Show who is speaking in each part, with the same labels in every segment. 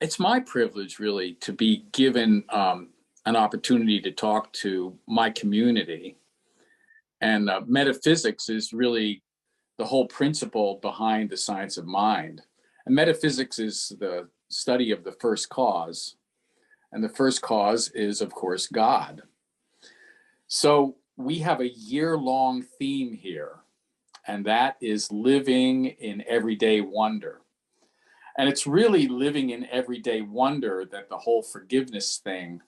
Speaker 1: It's my privilege, really, to be given an opportunity to talk to my community. And metaphysics is really the whole principle behind the science of mind. And metaphysics is the study of the first cause. And the first cause is, of course, God. So we have a year-long theme here, and that is living in everyday wonder. And it's really living in everyday wonder that the whole forgiveness thing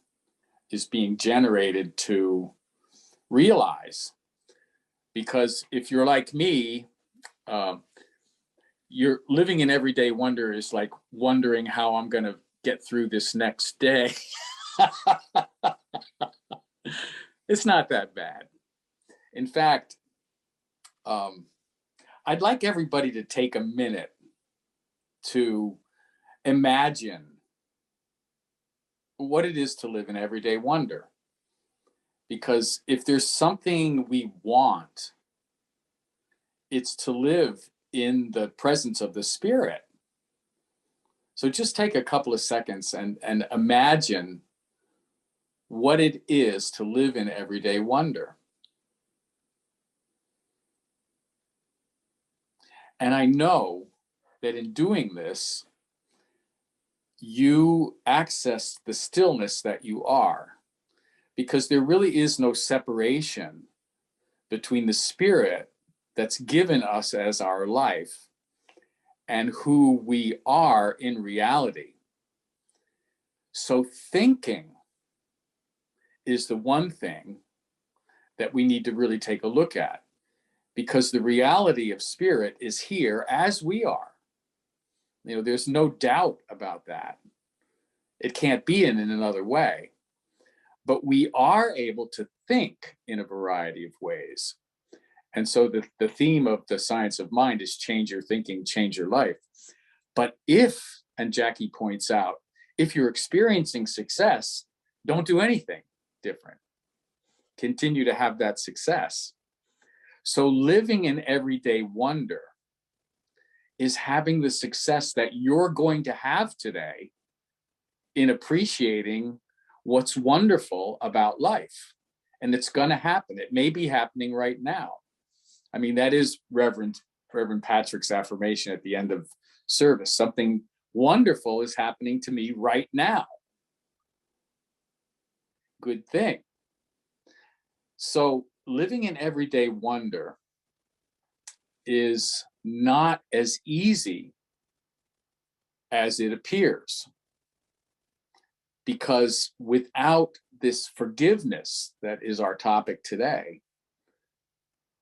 Speaker 1: is being generated to realize. Because if you're like me, uh, you're living in everyday wonder is like wondering how I'm going to get through this next day. It's not that bad. In fact, I'd like everybody to take a minute to imagine what it is to live in everyday wonder. Because if there's something we want, it's to live in the presence of the Spirit. So just take a couple of seconds and imagine what it is to live in everyday wonder. And I know that in doing this, you access the stillness that you are, because there really is no separation between the Spirit that's given us as our life and who we are in reality. So thinking is the one thing that we need to really take a look at, because the reality of Spirit is here as we are. There's no doubt about that. It can't be in another way. But we are able to think in a variety of ways. And so the theme of the science of mind is change your thinking, change your life. But if, and Jackie points out, if you're experiencing success, don't do anything different. Continue to have that success. So living in everyday wonder is having the success that you're going to have today in appreciating what's wonderful about life. And it's going to happen. It may be happening right now. I mean, that is Reverend Patrick's affirmation at the end of service. Something wonderful is happening to me right now. Good thing. So living in everyday wonder is not as easy as it appears, because without this forgiveness that is our topic today,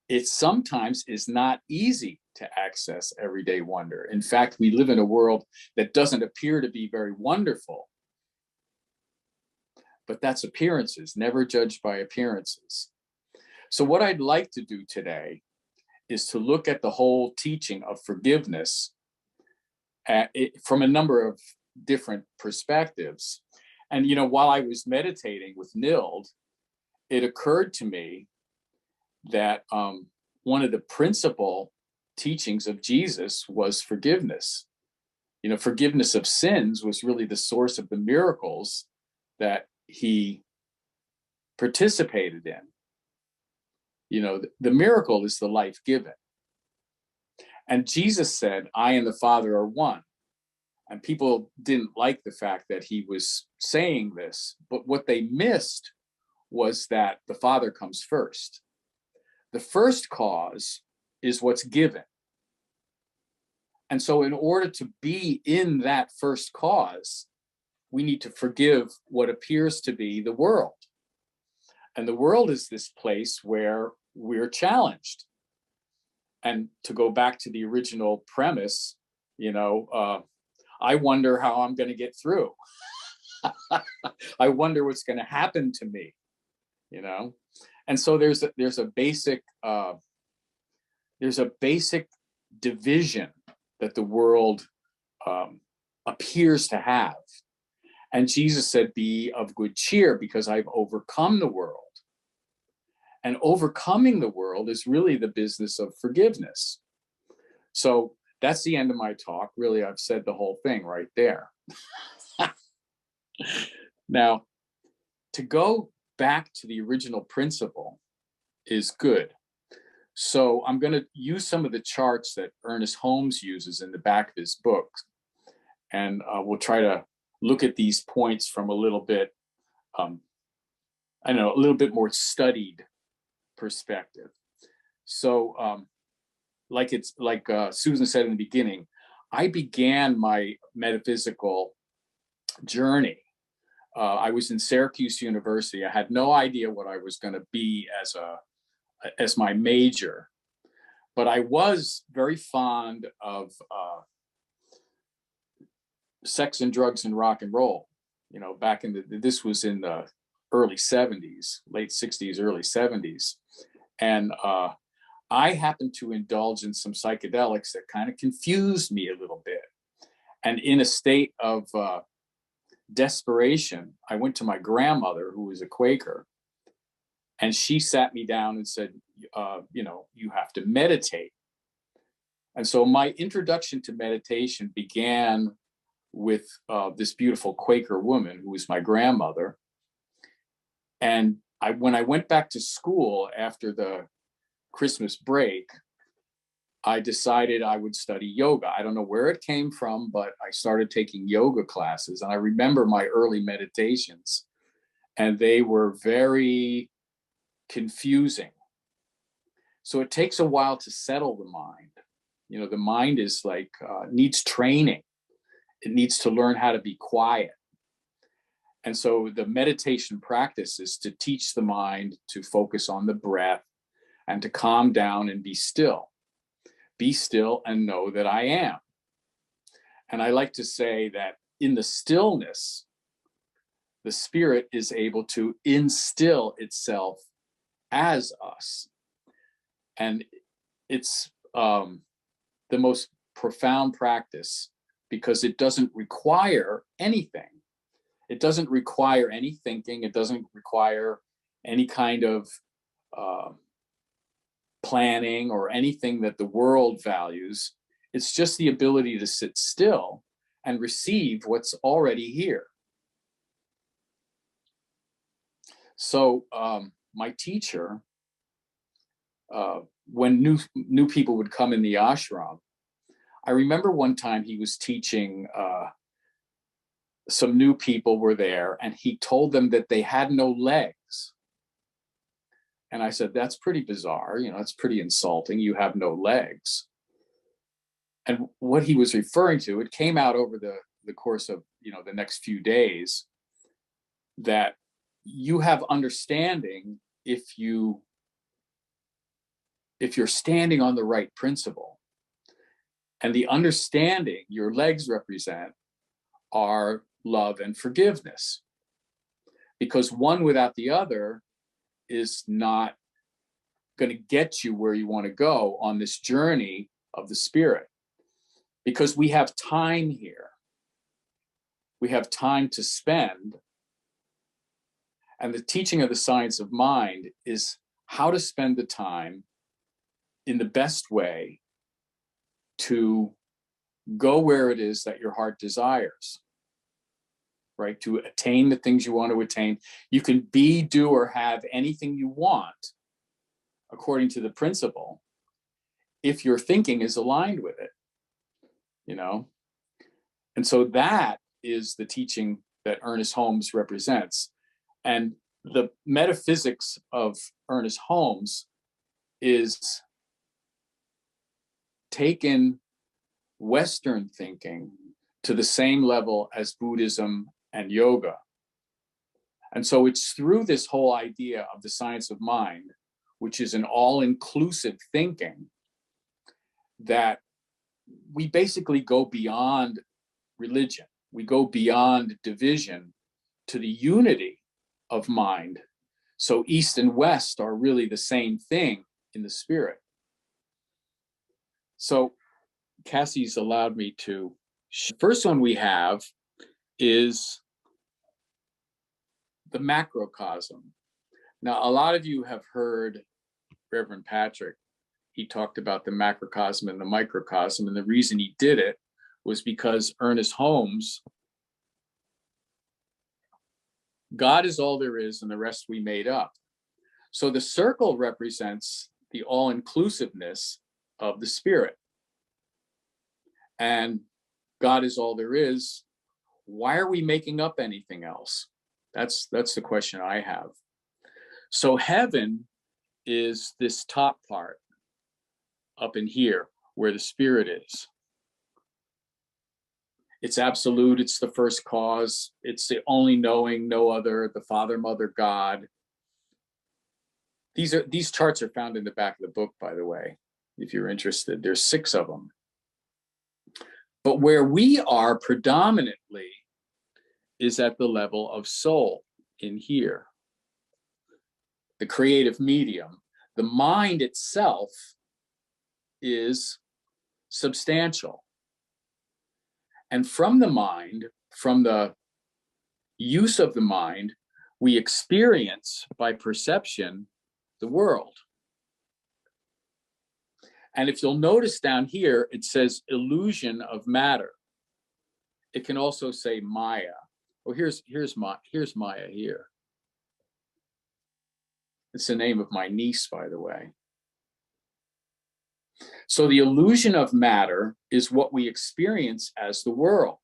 Speaker 1: it sometimes is not easy to access everyday wonder. In fact, we live in a world that doesn't appear to be very wonderful, but that's appearances. Never judge by appearances. So what I'd like to do today is to look at the whole teaching of forgiveness from a number of different perspectives. And, while I was meditating with Nild, it occurred to me that one of the principal teachings of Jesus was forgiveness. Forgiveness of sins was really the source of the miracles that he participated in. The miracle is the life given. And Jesus said, I and the Father are one. And people didn't like the fact that he was saying this, but what they missed was that the Father comes first. The first cause is what's given. And so in order to be in that first cause, we need to forgive what appears to be the world. And the world is this place where we're challenged. And to go back to the original premise, I wonder how I'm going to get through. I wonder what's going to happen to me, And so there's a basic division that the world appears to have. And Jesus said, be of good cheer because I've overcome the world. And overcoming the world is really the business of forgiveness. So that's the end of my talk. Really, I've said the whole thing right there. Now, to go back to the original principle is good. So I'm going to use some of the charts that Ernest Holmes uses in the back of his book, and we'll try to look at these points from a little bit, I don't know, a little bit more studied perspective. So, like Susan said in the beginning, I began my metaphysical journey. I was in Syracuse University. I had no idea what I was going to be as my major, but I was very fond of sex and drugs and rock and roll. You know, back in this was in the early 70s, late 60s, early 70s, and I happened to indulge in some psychedelics that kind of confused me a little bit. And in a state of desperation, I went to my grandmother, who was a Quaker, and she sat me down and said, you have to meditate. And so my introduction to meditation began with this beautiful Quaker woman who was my grandmother. And when I went back to school after the Christmas break, I decided I would study yoga. I don't know where it came from, but I started taking yoga classes. And I remember my early meditations, and they were very confusing. So it takes a while to settle the mind. You know, the mind is like, needs training. It needs to learn how to be quiet. And so the meditation practice is to teach the mind to focus on the breath and to calm down and be still. Be still and know that I am. And I like to say that in the stillness, the spirit is able to instill itself as us. And it's the most profound practice because it doesn't require anything. It doesn't require any thinking. It doesn't require any kind of planning or anything that the world values. It's just the ability to sit still and receive what's already here. So my teacher, when new people would come in the ashram, I remember one time he was teaching, some new people were there, and he told them that they had no legs. And I said, that's pretty bizarre. You know, it's pretty insulting. You have no legs. And what he was referring to, it came out over the course of, the next few days, that you have understanding if you're standing on the right principle. And the understanding your legs represent are love and forgiveness. Because one without the other is not going to get you where you want to go on this journey of the spirit. Because we have time here. We have time to spend. And the teaching of the science of mind is how to spend the time in the best way to go where it is that your heart desires, right? To attain the things you want to attain. You can be, do, or have anything you want according to the principle if your thinking is aligned with it, And so that is the teaching that Ernest Holmes represents. And the metaphysics of Ernest Holmes is taken Western thinking to the same level as Buddhism and yoga. And so it's through this whole idea of the science of mind, which is an all-inclusive thinking, that we basically go beyond religion. We go beyond division to the unity of mind. So East and West are really the same thing in the spirit. So Cassie's allowed me to. First one we have is the macrocosm. Now, a lot of you have heard Reverend Patrick. He talked about the macrocosm and the microcosm, and the reason he did it was because Ernest Holmes God is all there is, and the rest we made up. So the circle represents the all-inclusiveness of the spirit. And God is all there is. Why are we making up anything else? That's the question I have. So heaven is this top part up in here where the spirit is. It's absolute. It's the first cause. It's the only knowing, no other, the Father, Mother, God. These charts are found in the back of the book, by the way, if you're interested. There's 6 of them. But where we are predominantly is at the level of soul in here, the creative medium. The mind itself is substantial. And from the mind, from the use of the mind, we experience by perception the world. And if you'll notice down here, it says illusion of matter. It can also say Maya. Oh, here's Maya here. It's the name of my niece, by the way. So the illusion of matter is what we experience as the world.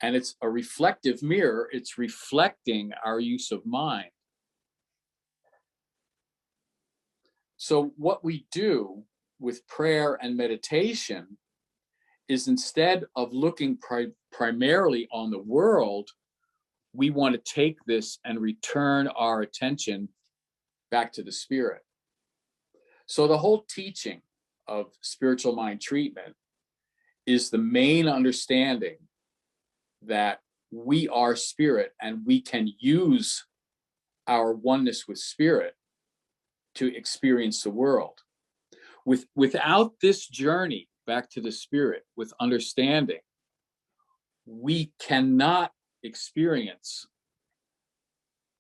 Speaker 1: And it's a reflective mirror. It's reflecting our use of mind. So what we do with prayer and meditation is, instead of looking primarily on the world, we want to take this and return our attention back to the spirit. So the whole teaching of spiritual mind treatment is the main understanding that we are spirit, and we can use our oneness with spirit to experience the world. Without this journey back to the spirit with understanding, we cannot experience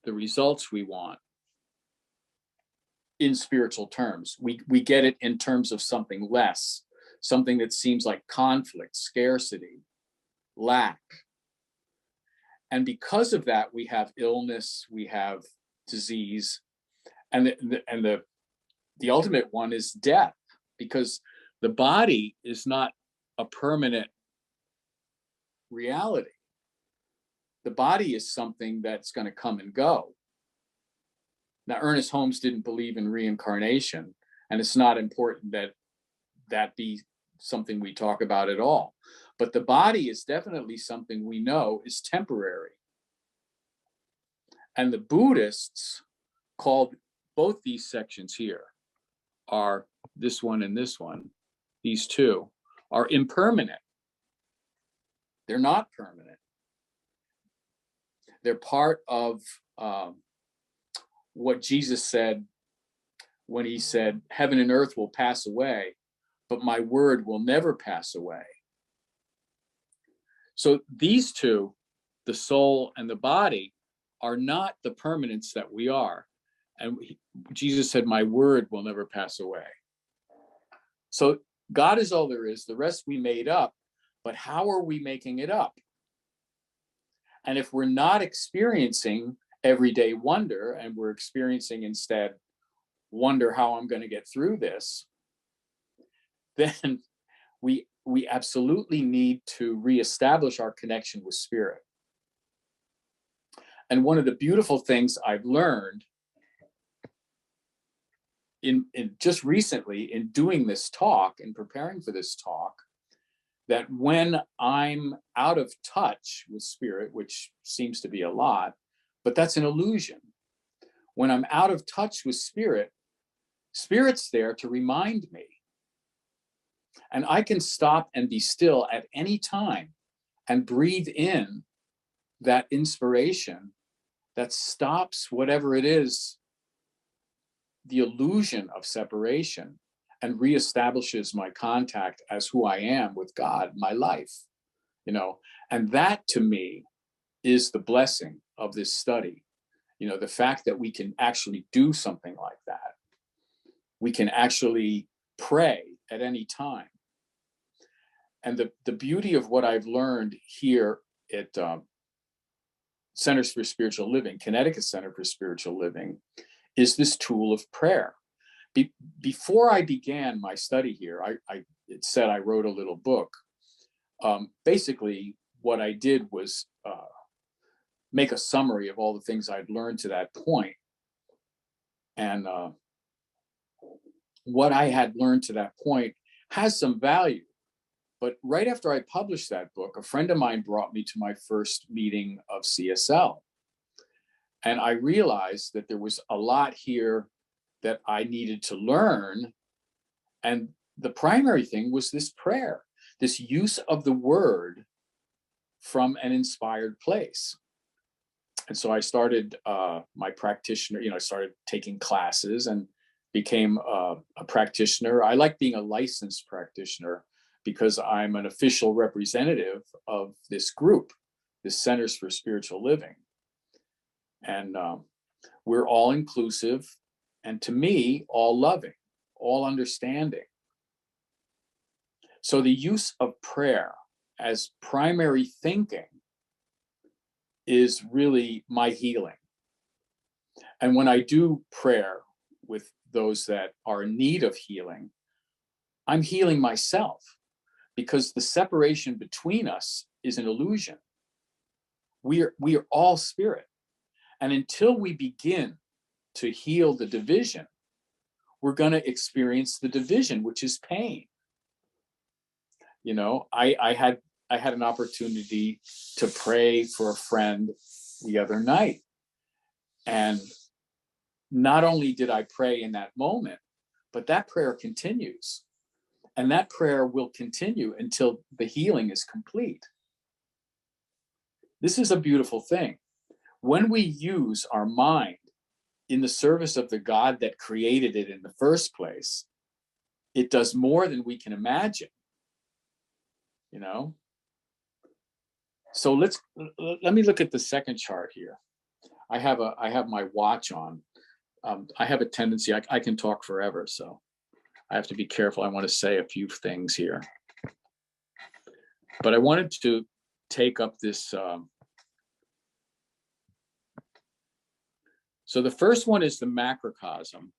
Speaker 1: the results we want in spiritual terms. We get it in terms of something less, something that seems like conflict, scarcity, lack. And because of that, we have illness, we have disease, and the ultimate one is death, because the body is not a permanent reality. The body is something that's going to come and go. Now, Ernest Holmes didn't believe in reincarnation, and it's not important that that be something we talk about at all. But the body is definitely something we know is temporary. And the Buddhists called both these sections here, are this one and this one, these two, are impermanent. They're not permanent. They're part of what Jesus said when he said, heaven and earth will pass away, but my word will never pass away. So these two, the soul and the body, are not the permanence that we are. And Jesus said, my word will never pass away. So God is all there is. The rest we made up. But how are we making it up? And if we're not experiencing everyday wonder, and we're experiencing instead wonder how I'm going to get through this, then we absolutely need to reestablish our connection with spirit. And one of the beautiful things I've learned in just recently in doing this talk and preparing for this talk, that when I'm out of touch with spirit, which seems to be a lot, but that's an illusion. When I'm out of touch with spirit, spirit's there to remind me. And I can stop and be still at any time and breathe in that inspiration that stops whatever it is, the illusion of separation, and reestablishes my contact as who I am with God, my life, and that to me is the blessing of this study. The fact that we can actually do something like that. We can actually pray at any time. And the beauty of what I've learned here at Centers for Spiritual Living, Connecticut Center for Spiritual Living, is this tool of prayer. Before I began my study here, it said I wrote a little book. Basically, what I did was make a summary of all the things I'd learned to that point. And what I had learned to that point has some value. But right after I published that book, a friend of mine brought me to my first meeting of CSL. And I realized that there was a lot here that I needed to learn. And the primary thing was this prayer, this use of the word from an inspired place. And so I started my practitioner, I started taking classes and became a practitioner. I like being a licensed practitioner because I'm an official representative of this group, this Centers for Spiritual Living. And we're all inclusive, and to me, all loving, all understanding. So the use of prayer as primary thinking is really my healing. And when I do prayer with those that are in need of healing, I'm healing myself, because the separation between us is an illusion. We are all spirit. And until we begin to heal the division, we're going to experience the division, which is pain. I had an opportunity to pray for a friend the other night. And not only did I pray in that moment, but that prayer continues. And that prayer will continue until the healing is complete. This is a beautiful thing. When we use our mind in the service of the God that created it in the first place, it does more than we can imagine. So let me look at the second chart here. I have my watch on. I have a tendency, I can talk forever, so I have to be careful. I want to say a few things here. But I wanted to take up this. So the first one is the macrocosm.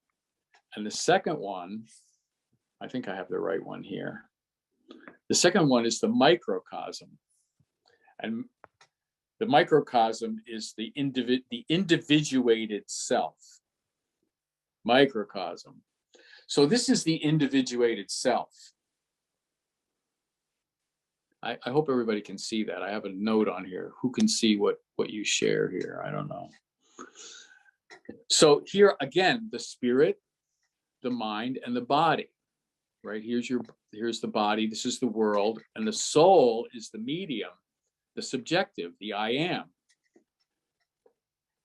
Speaker 1: And the second one, I think I have the right one here. The second one is the microcosm. And the microcosm is the individuated self. Microcosm. So this is the individuated self. I hope everybody can see that. I have a note on here. Who can see what you share here? I don't know. So here again, the spirit, the mind, and the body. Right? Here's the body. This is the world, and the soul is the medium, the subjective, the I am.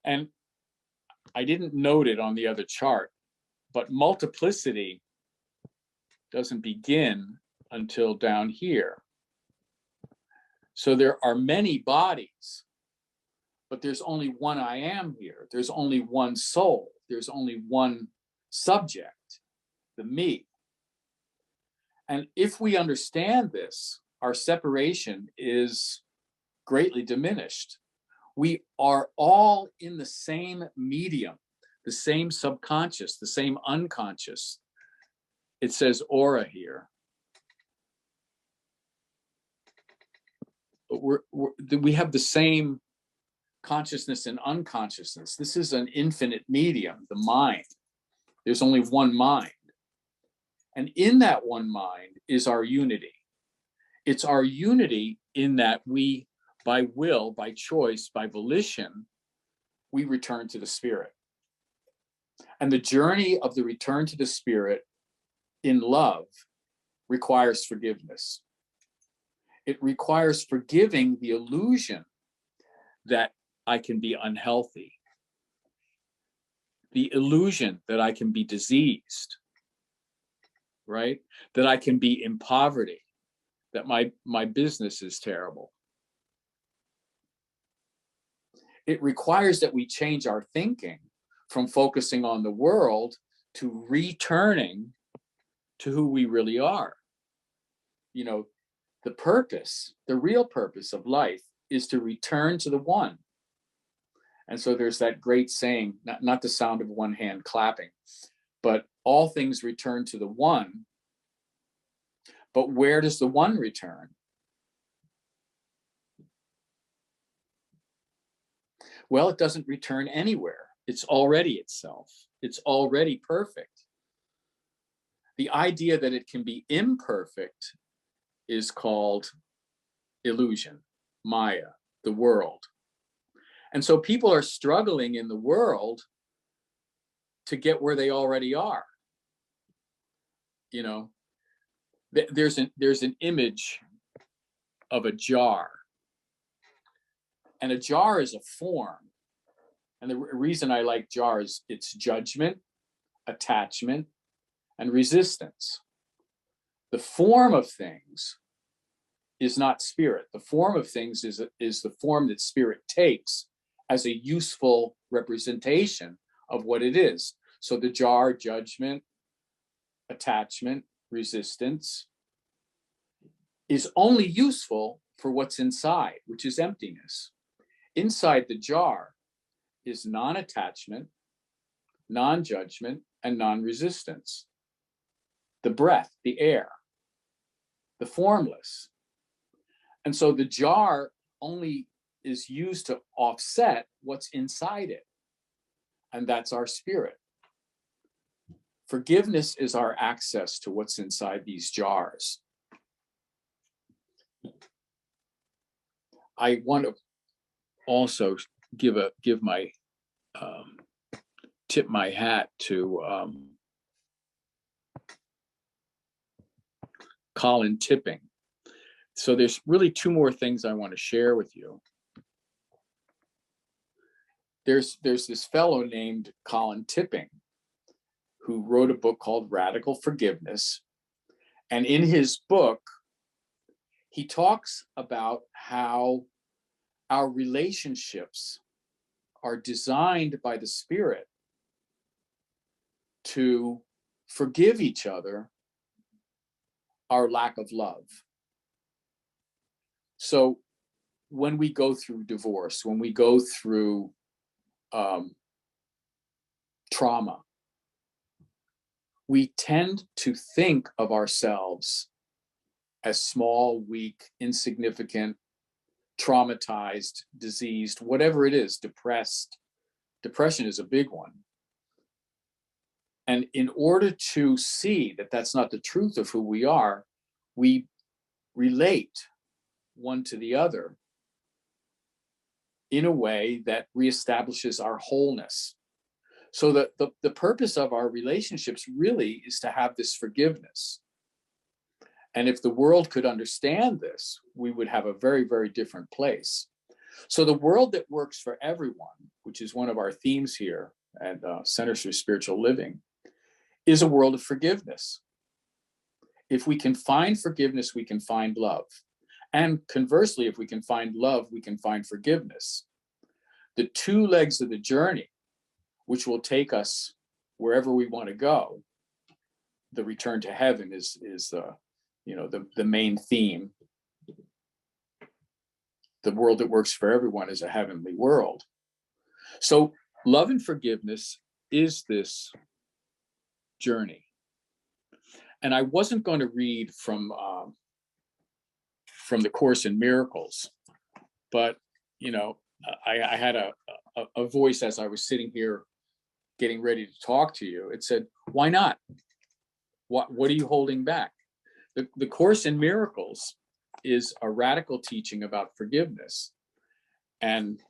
Speaker 1: And I didn't note it on the other chart, but multiplicity doesn't begin until down here. So there are many bodies, but there's only one I am here. There's only one soul. There's only one subject, the me. And if we understand this, our separation is greatly diminished. We are all in the same medium, the same subconscious, the same unconscious. It says aura here. But we have the same consciousness and unconsciousness. This is an infinite medium, the mind. There's only one mind. And in that one mind is our unity. It's our unity in that we, by will, by choice, by volition, we return to the spirit. And the journey of the return to the spirit in love requires forgiveness. It requires forgiving the illusion that I can be unhealthy, the illusion that I can be diseased, right? That I can be in poverty, that my business is terrible. It requires that we change our thinking from focusing on the world to returning to who we really are. The purpose, the real purpose of life is to return to the one. And so there's that great saying, not the sound of one hand clapping, but all things return to the one. But where does the one return? Well, it doesn't return anywhere. It's already itself. It's already perfect. The idea that it can be imperfect is called illusion, Maya, the world. And so people are struggling in the world to get where they already are. You know, there's an image of a jar, and a jar is a form. And the reason I like jars, it's judgment, attachment, and resistance. The form of things is not spirit. The form of things is the form that spirit takes as a useful representation of what it is. So the jar, judgment, attachment, resistance, is only useful for what's inside, which is emptiness. Inside the jar is non-attachment, non-judgment, and non-resistance. The breath, the air, the formless. And so the jar only is used to offset what's inside it. And that's our spirit. Forgiveness is our access to what's inside these jars. I want to also tip my hat to Colin Tipping. So there's really two more things I want to share with you. There's this fellow named Colin Tipping who wrote a book called Radical Forgiveness. And in his book, he talks about how our relationships are designed by the Spirit to forgive each other our lack of love. So when we go through divorce, when we go through trauma, we tend to think of ourselves as small, weak, insignificant, traumatized, diseased, whatever it is, depressed. Depression is a big one. And in order to see that that's not the truth of who we are, we relate one to the other in a way that reestablishes our wholeness. So that the purpose of our relationships really is to have this forgiveness. And if the world could understand this, we would have a very, very different place. So the world that works for everyone, which is one of our themes here at Centers for Spiritual Living, is a world of forgiveness. If we can find forgiveness, we can find love. And conversely, if we can find love, we can find forgiveness. The two legs of the journey, which will take us wherever we want to go, the return to heaven is the main theme. The world that works for everyone is a heavenly world. So love and forgiveness is this journey. And I wasn't going to read from the Course in Miracles, but I had a voice as I was sitting here getting ready to talk to you. It said, "Why not? What are you holding back?" The Course in Miracles is a radical teaching about forgiveness, and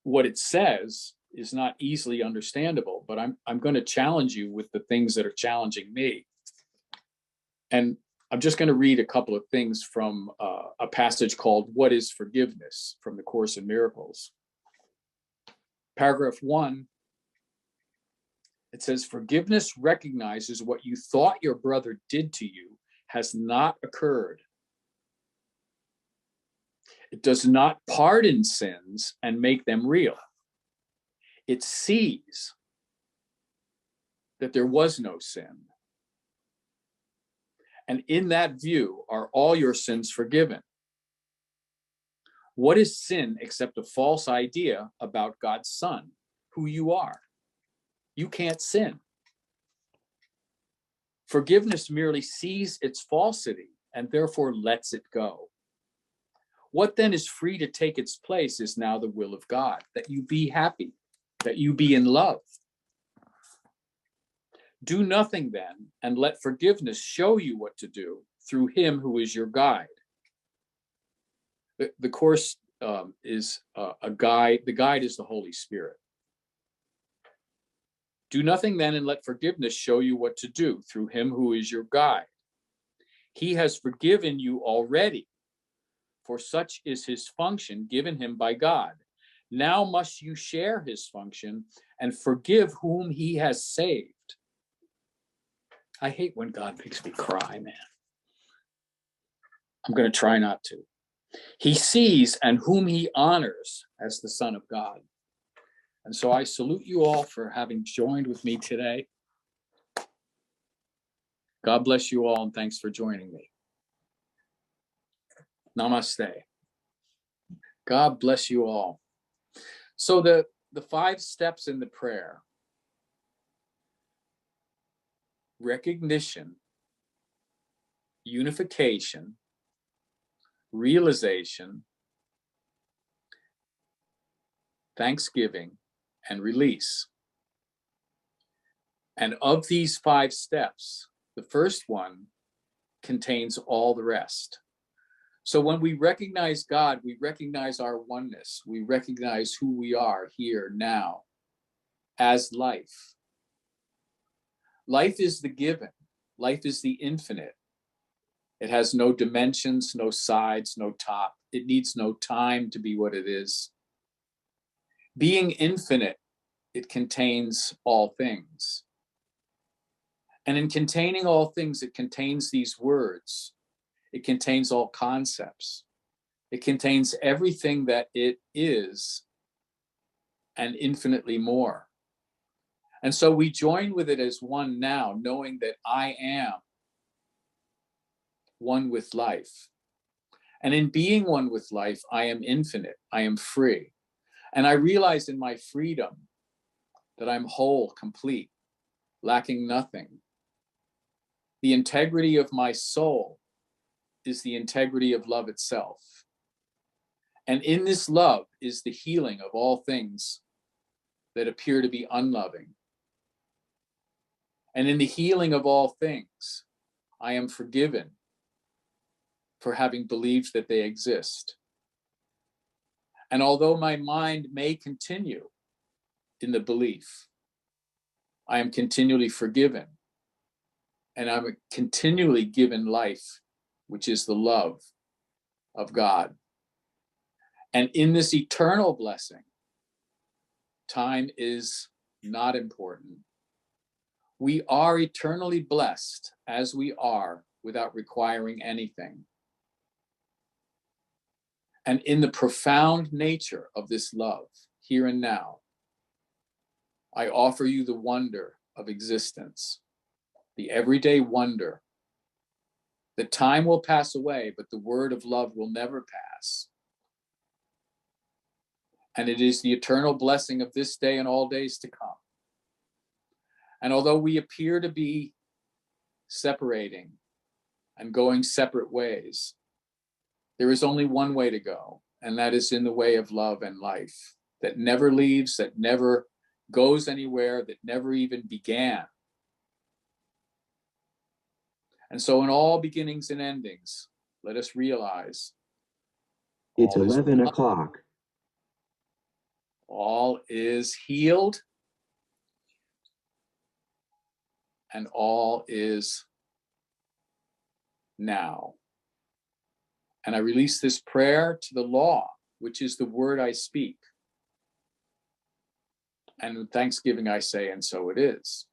Speaker 1: what it says is not easily understandable. But I'm going to challenge you with the things that are challenging me. And I'm just going to read a couple of things from a passage called "What is Forgiveness?" from the Course in Miracles. Paragraph 1, it says, "Forgiveness recognizes what you thought your brother did to you has not occurred. It does not pardon sins and make them real. It sees that there was no sin. And in that view are all your sins forgiven. What is sin except a false idea about God's Son, who you are? You can't sin. Forgiveness merely sees its falsity and therefore lets it go. What then is free to take its place is now the will of God, that you be happy, that you be in love. Do nothing then, and let forgiveness show you what to do through him who is your guide. The course is a guide. The guide is the Holy Spirit. Do nothing then, and let forgiveness show you what to do through him who is your guide. He has forgiven you already, for such is his function given him by God. Now must you share his function and forgive whom he has saved. I hate when God makes me cry, man. I'm going to try not to. He sees and whom he honors as the Son of God. And so I salute you all for having joined with me today. God bless you all, and thanks for joining me. Namaste. God bless you all. So the 5 steps in the prayer: recognition, unification, realization, thanksgiving, and release. And of these 5 steps, the first one contains all the rest. So when we recognize God, we recognize our oneness. We recognize who we are here now as life. Life is the given. Life is the infinite. It has no dimensions, no sides, no top. It needs no time to be what it is. Being infinite, it contains all things. And in containing all things, it contains these words. It contains all concepts. It contains everything that it is and infinitely more. And so we join with it as one now, knowing that I am one with life. And in being one with life, I am infinite. I am free. And I realize in my freedom that I'm whole, complete, lacking nothing. The integrity of my soul is the integrity of love itself. And in this love is the healing of all things that appear to be unloving. And in the healing of all things, I am forgiven for having believed that they exist. And although my mind may continue in the belief, I am continually forgiven. And I'm continually given life, which is the love of God. And in this eternal blessing, time is not important. We are eternally blessed as we are without requiring anything. And in the profound nature of this love, here and now, I offer you the wonder of existence, the everyday wonder that time will pass away, but the word of love will never pass. And it is the eternal blessing of this day and all days to come. And although we appear to be separating and going separate ways, there is only one way to go, and that is in the way of love and life, that never leaves, that never goes anywhere, that never even began. And so in all beginnings and endings, let us realize
Speaker 2: it's 11 o'clock.
Speaker 1: All is healed, and all is now. And I release this prayer to the law, which is the word I speak. And with thanksgiving I say, and so it is.